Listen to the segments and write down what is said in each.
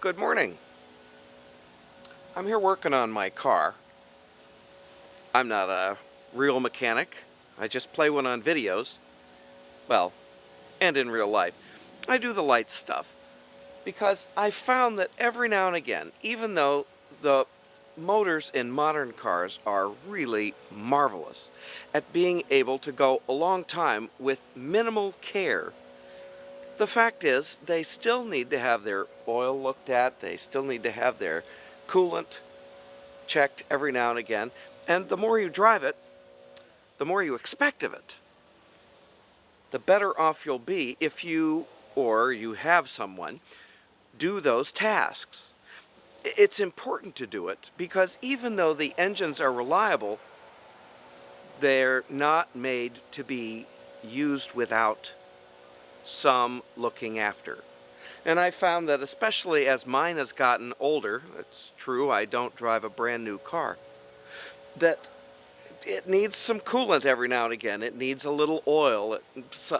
Good morning. I'm here working on my car. I'm not a real mechanic. I just play one on videos. Well, and in real life. I do the light stuff because I found that every now and again, even though the motors in modern cars are really marvelous at being able to go a long time with minimal care, the fact is they still need to have their oil looked at, they still need to have their coolant checked every now and again, and the more you drive it, the more you expect of it. The better off you'll be if you or you have someone do those tasks. It's important to do it because even though the engines are reliable, they're not made to be used without some looking after. And I found that especially as mine has gotten older, it's true, I don't drive a brand new car, that it needs some coolant every now and again. It needs a little oil.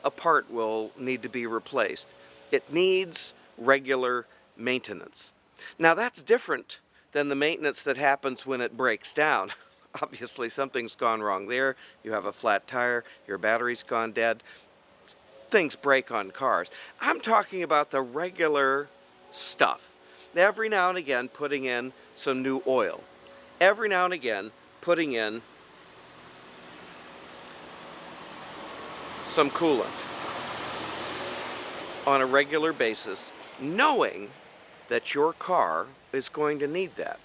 A part will need to be replaced. It needs regular maintenance. Now that's different than the maintenance that happens when it breaks down. Obviously something's gone wrong there. You have a flat tire, your battery's gone dead. Things break on cars. I'm talking about the regular stuff. Every now and again putting in some new oil. Every now and again putting in some coolant on a regular basis, knowing that your car is going to need that.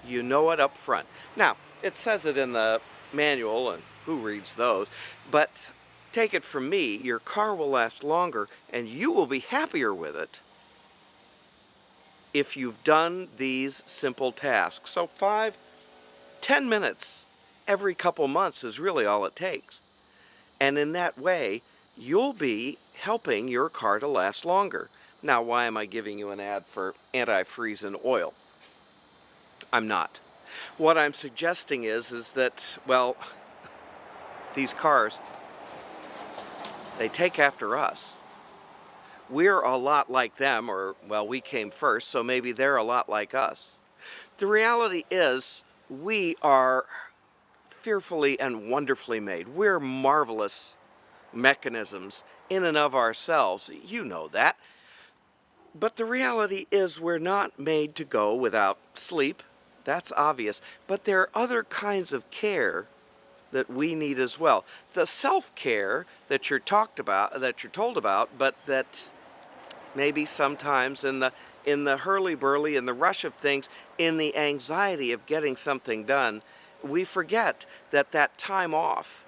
You know it up front. Now, it says it in the manual, and who reads those, but take it from me, your car will last longer and you will be happier with it if you've done these simple tasks. So 5-10 minutes every couple months is really all it takes. And in that way, you'll be helping your car to last longer. Now, why am I giving you an ad for antifreeze and oil? I'm not. What I'm suggesting is that, well, these cars, they take after us. We're a lot like them, or, well, we came first, so maybe they're a lot like us. The reality is, we are fearfully and wonderfully made. We're marvelous mechanisms in and of ourselves. You know that. But the reality is we're not made to go without sleep. That's obvious. But there are other kinds of care that we need as well. The self-care that you're told about, but that maybe sometimes in the hurly-burly, in the rush of things, in the anxiety of getting something done, we forget that time off,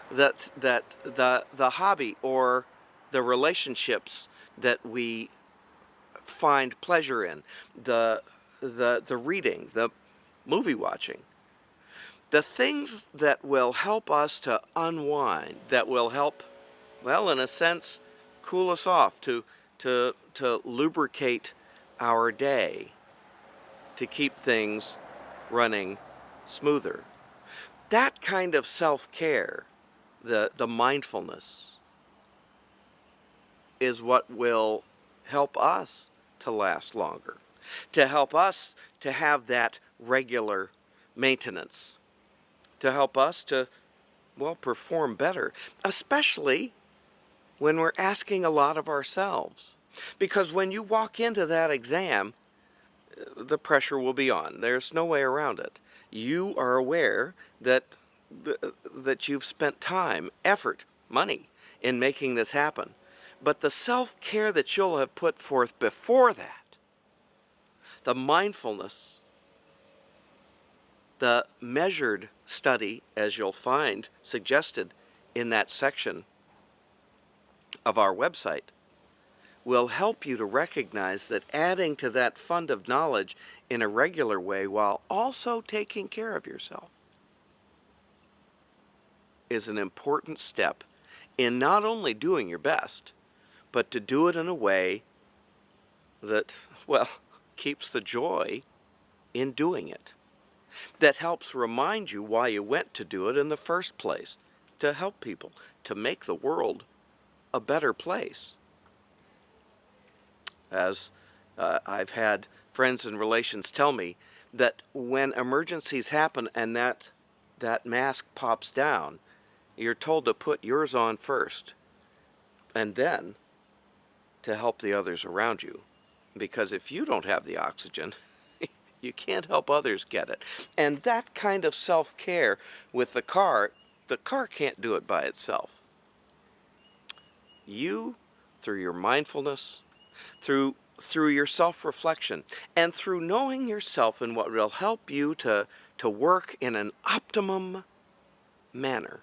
that the hobby or the relationships that we find pleasure in, the reading, the movie watching, the things that will help us to unwind, that will help, well, in a sense, cool us off, to lubricate our day, to keep things running smoother. That kind of self-care, the mindfulness, is what will help us to last longer, to help us to have that regular maintenance, to help us to, well, perform better, especially when we're asking a lot of ourselves. Because when you walk into that exam, the pressure will be on. There's no way around it. You are aware that that you've spent time, effort, money in making this happen. But the self-care that you'll have put forth before that, the mindfulness, the measured study, as you'll find suggested in that section of our website, will help you to recognize that adding to that fund of knowledge in a regular way while also taking care of yourself is an important step in not only doing your best, but to do it in a way that, well, keeps the joy in doing it, that helps remind you why you went to do it in the first place, to help people, to make the world a better place. as I've had friends and relations tell me that when emergencies happen and that mask pops down, you're told to put yours on first and then to help the others around you. Because if you don't have the oxygen, you can't help others get it. And that kind of self-care with the car can't do it by itself. You, through your mindfulness, through your self-reflection, and through knowing yourself and what will help you to work in an optimum manner,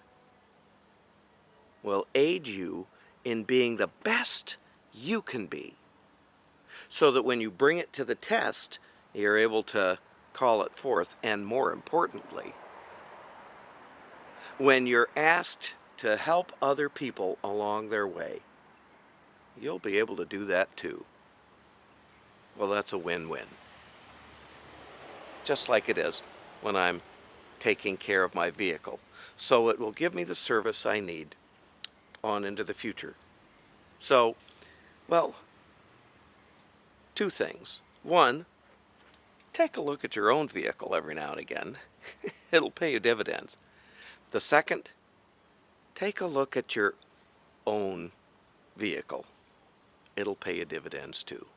will aid you in being the best you can be, so that when you bring it to the test, you're able to call it forth. And more importantly, when you're asked to help other people along their way, you'll be able to do that too. Well, that's a win-win. Just like it is when I'm taking care of my vehicle. So it will give me the service I need on into the future. So, well, two things. One, take a look at your own vehicle every now and again. It'll pay you dividends. The second, take a look at your own vehicle. It'll pay you dividends too.